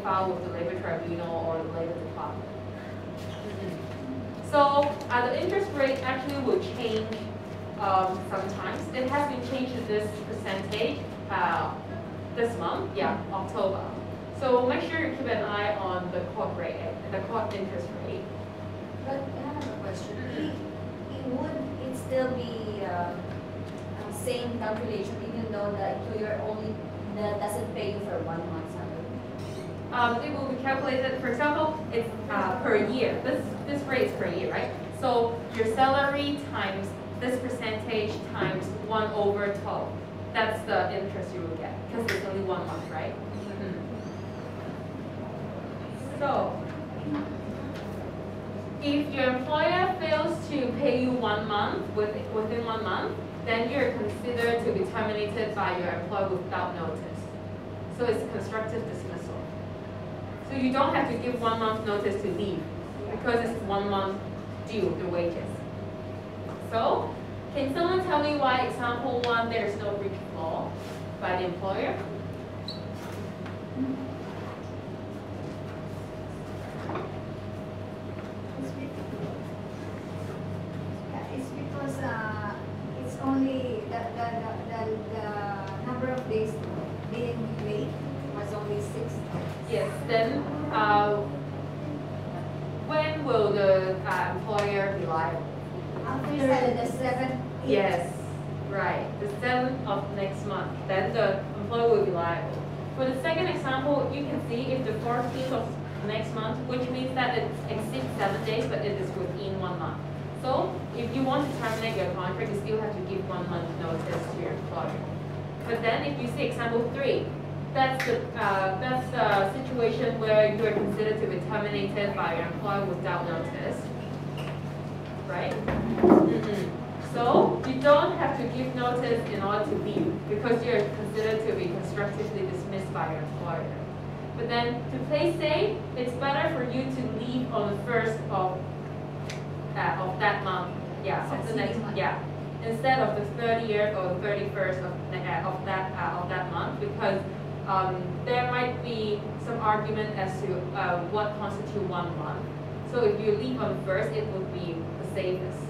file with the labor tribunal or the labor department. So the interest rate actually will change sometimes. It has been changed to this percentage this month, October. So make sure you keep an eye on the court rate, the court interest rate. But I have a question. Would it still be same calculation even though the employer only doesn't pay you for 1 month's salary? It will be calculated, for example, it's per year. This rate is per year, right? So your salary times this percentage times 1/12. That's the interest you will get because it's only 1 month, right? So if your employer fails to pay you 1 month within 1 month, then you're considered to be terminated by your employer without notice. So it's constructive dismissal. So you don't have to give 1 month notice to leave because it's 1 month due the wages. So can someone tell me why example 1 there's no breach of law by the employer? It's because it's only the number of days being late was only 6. Yes, then when will the employer be liable? After the 7th. Yes, right, the 7th of next month, then the employer will be liable. For the second example, you can see if the 14th of next month, which means that it exceeds 7 days, but it is within 1 month. So if you want to terminate your contract, you still have to give 1 month notice to your employer. But then if you see example 3, that's the situation where you are considered to be terminated by your employer without notice, right? So you don't have to give notice in order to leave because you're considered to be constructively dismissed by your employer. But then to play safe, it's better for you to leave on the 1st of that month, of the next month, instead of the 30th or 31st of that month, because there might be some argument as to what constitutes 1 month. So if you leave on the 1st, it would be the safest.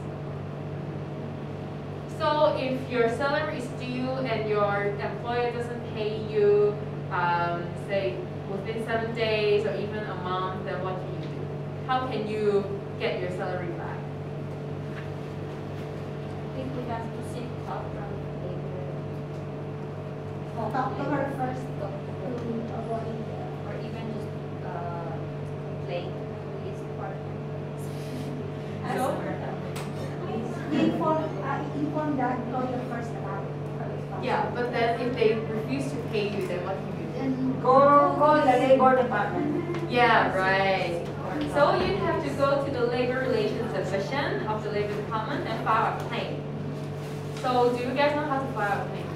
So if your salary is due and your employer doesn't pay you, say within 7 days or even a month, then what do you do? How can you get your salary back? I think we have to seek help from labor. Talk to her first to avoid or even just complain to the police department. So, inform the employer first about it. yeah, but then if they refuse to pay you, then what do you do? Then Call the labor department. Yeah, right. So you have to go to the Labor Relations Division of the Labor Department and file a claim. So do you guys know how to file a claim?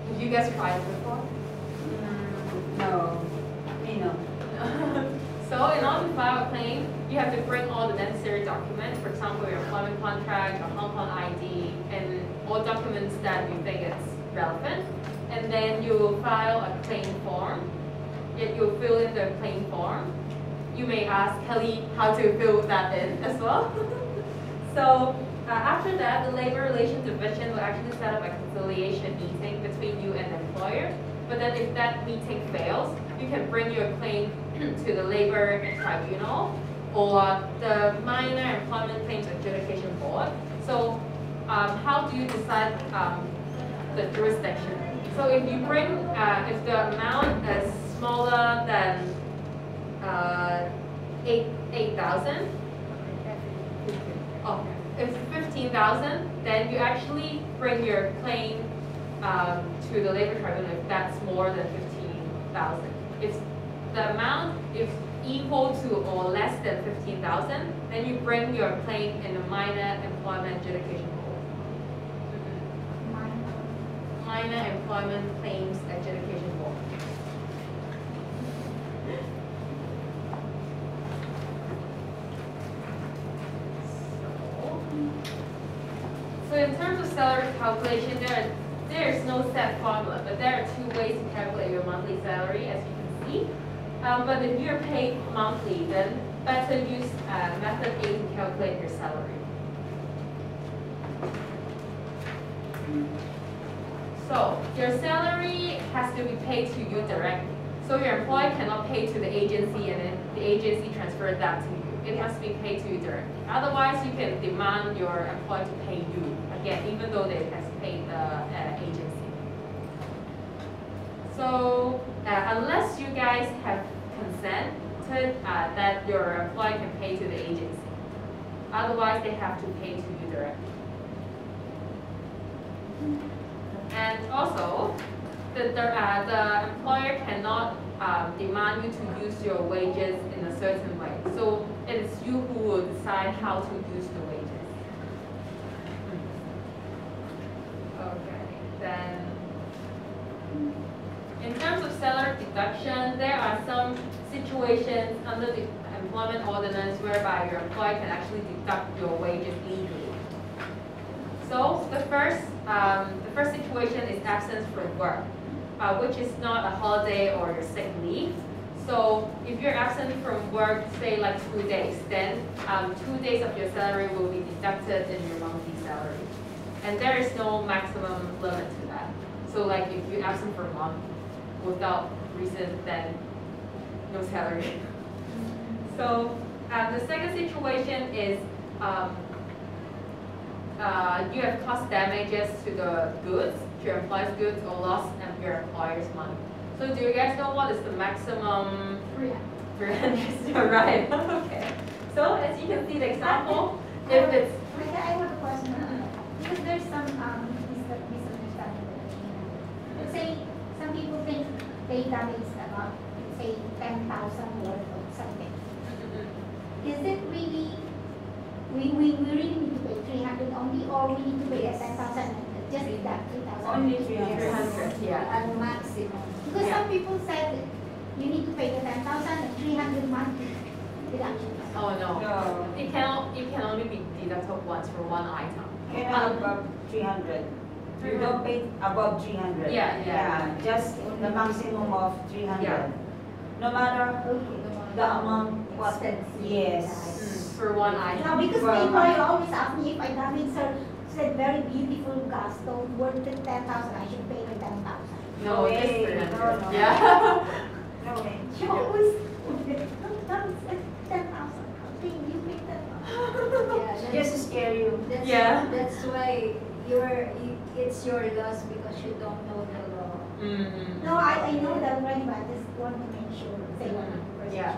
Have you guys tried it before? No. Me no. So in order to file a claim, you have to bring all the necessary documents, for example, your employment contract, your Hong Kong ID, and all documents that you think is relevant. And then you will file a claim form. Yet you'll fill in the claim form. You may ask Kelly how to fill that in as well. So after that, the Labor Relations Division will actually set up a conciliation meeting between you and the employer. But then if that meeting fails, you can bring your claim to the Labor Tribunal or the Minor Employment Claims Adjudication Board. So how do you decide the jurisdiction? So if you bring, if the amount is smaller than 8,000, oh, if 15,000, then you actually bring your claim to the Labor Tribunal if that's more than 15,000. If the amount is equal to or less than 15,000, then you bring your claim in the Minor Employment Adjudication Board. Minor Employment Claims Adjudication Board. So in terms of salary calculation, there is no set formula, but there are 2 ways to calculate your monthly salary, as you can see. But if you're paid monthly, then better use method A to calculate your salary. So your salary has to be paid to you directly. So your employer cannot pay to the agency and then the agency transfers that to you. It must be paid to you directly. Otherwise, you can demand your employer to pay you again, even though they has paid the agency. So unless you guys have consented that your employer can pay to the agency, otherwise they have to pay to you directly. And also, the employer cannot demand you to use your wages in a certain way. So it is you who will decide how to use the wages. Okay, then in terms of salary deduction, there are some situations under the employment ordinance whereby your employer can actually deduct your wages legally. So the first situation is absence from work, which is not a holiday or your sick leave. So if you're absent from work, say like 2 days, then 2 days of your salary will be deducted in your monthly salary. And there is no maximum limit to that. So like if you're absent for a month without reason, then no salary. So the second situation is you have caused damages to the goods, to your employer's goods, or lost your employer's money. So do you guys know what is the maximum? 300. Right. Okay. So as you can see the example, if it's I have a question. Because there's some misunderstanding. Let's say some people think pay damage is about, let's say, 10,000 worth of something. Is it really, we really need to pay 300 only, or we need to pay 10,000 and just deduct 3,000? Only 300. 300, yeah. At maximum. Because some people said you need to pay the 10,000 and 300 monthly deduction. Oh no. No. It can only be deducted once for one item. Cannot above 300. You don't pay above 300. Yeah. Just the maximum of 300. Yeah. No matter Okay. the amount. What? Yes. For one Now, item. because people always ask me if I damage said very beautiful gas stove worth the 10,000, I should pay the 10,000. No, way. just 300. No. Yeah. No way. She always 10,000. How can you pay 10,000? Yeah, Just to scare you. Yeah. That's why it's your loss because you don't know the law. Mm-hmm. No, I know that already, but I just want to make sure. Say 100%. Yeah.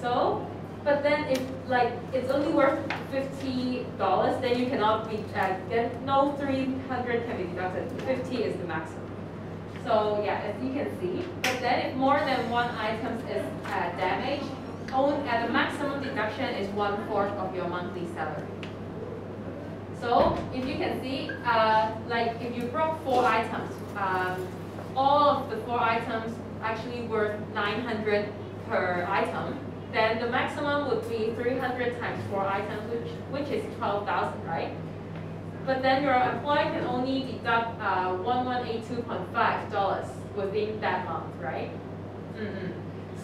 So, but then if like it's only worth $50, then you cannot be then no 300 can be deducted. 50 is the maximum. So yeah, as you can see. But then if more than one item is damaged, the maximum deduction is 1/4 of your monthly salary. So if you can see, like if you broke 4 items, all of the 4 items actually worth 900 per item. Then the maximum would be 300 times 4 items, which is 12,000, right? But then your employer can only deduct $1182.5 within that month, right?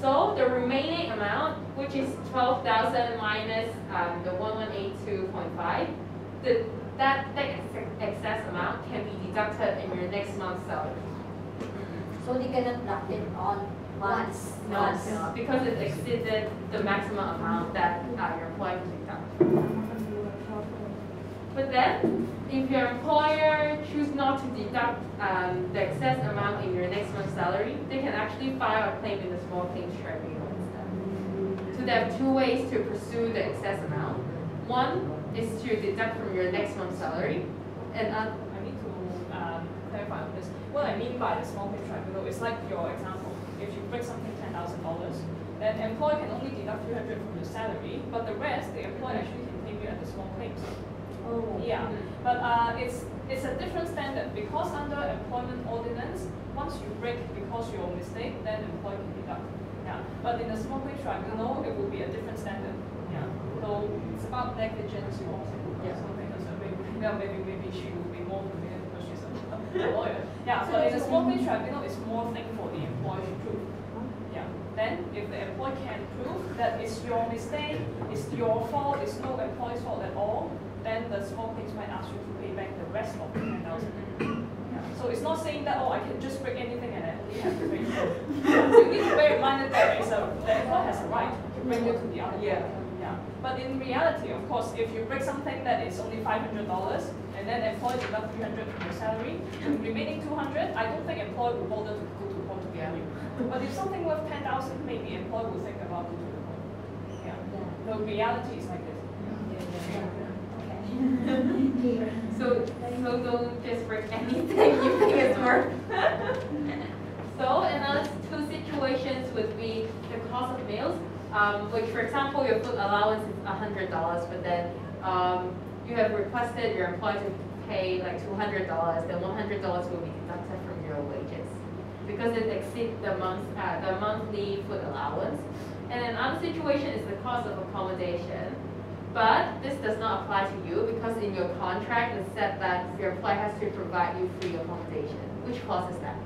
So the remaining amount, which is 12,000 minus the 1182.5, that excess amount can be deducted in your next month's salary. So they cannot deduct it on once. No, it's not, because it exceeded the maximum amount that your employer can deduct. But then, if your employer chooses not to deduct the excess amount in your next month's salary, they can actually file a claim in the small claims tribunal instead. So there are 2 ways to pursue the excess amount. One is to deduct from your next month's salary, and I need to clarify on this. What I mean by the small claims tribunal is like your example. If you break something $10,000, then the employer can only deduct 300 from your salary, but the rest the employer actually can pay you at the small claims. Oh. Yeah, but it's a different standard because under employment ordinance, once you break because your mistake, then the employer can deduct. Yeah, but in the small claims tribunal, it will be a different standard. Yeah, so it's about negligence. You also something as maybe she will be more familiar because she's a lawyer. Yeah, but in the small claims tribunal, it's more thing for the employer to prove. Yeah. then if the employee can prove that it's your mistake, it's your fault, it's no employee's fault at all, then the small claims might ask you to pay back the rest of the 10,000. So it's not saying that, oh, I can just break anything and I only have to pay you. You need to bear in mind that the employer has a right to bring you to the other. Yeah. Yeah. But in reality, of course, if you break something that is only $500 and then employee deduct 300 from your salary, the remaining 200, I don't think employer will bother to go to court to get you. But if something worth 10,000, maybe employer will think about going to the court. Yeah. The reality is like this. So don't just break anything you think is worth. So another two situations would be the cost of meals, which for example your food allowance is $100, but then you have requested your employer to pay like $200, then $100 will be deducted from your wages because it exceeds the monthly food allowance. And another situation is the cost of accommodation. But this does not apply to you because in your contract it said that your employer has to provide you free accommodation. Which clause is that?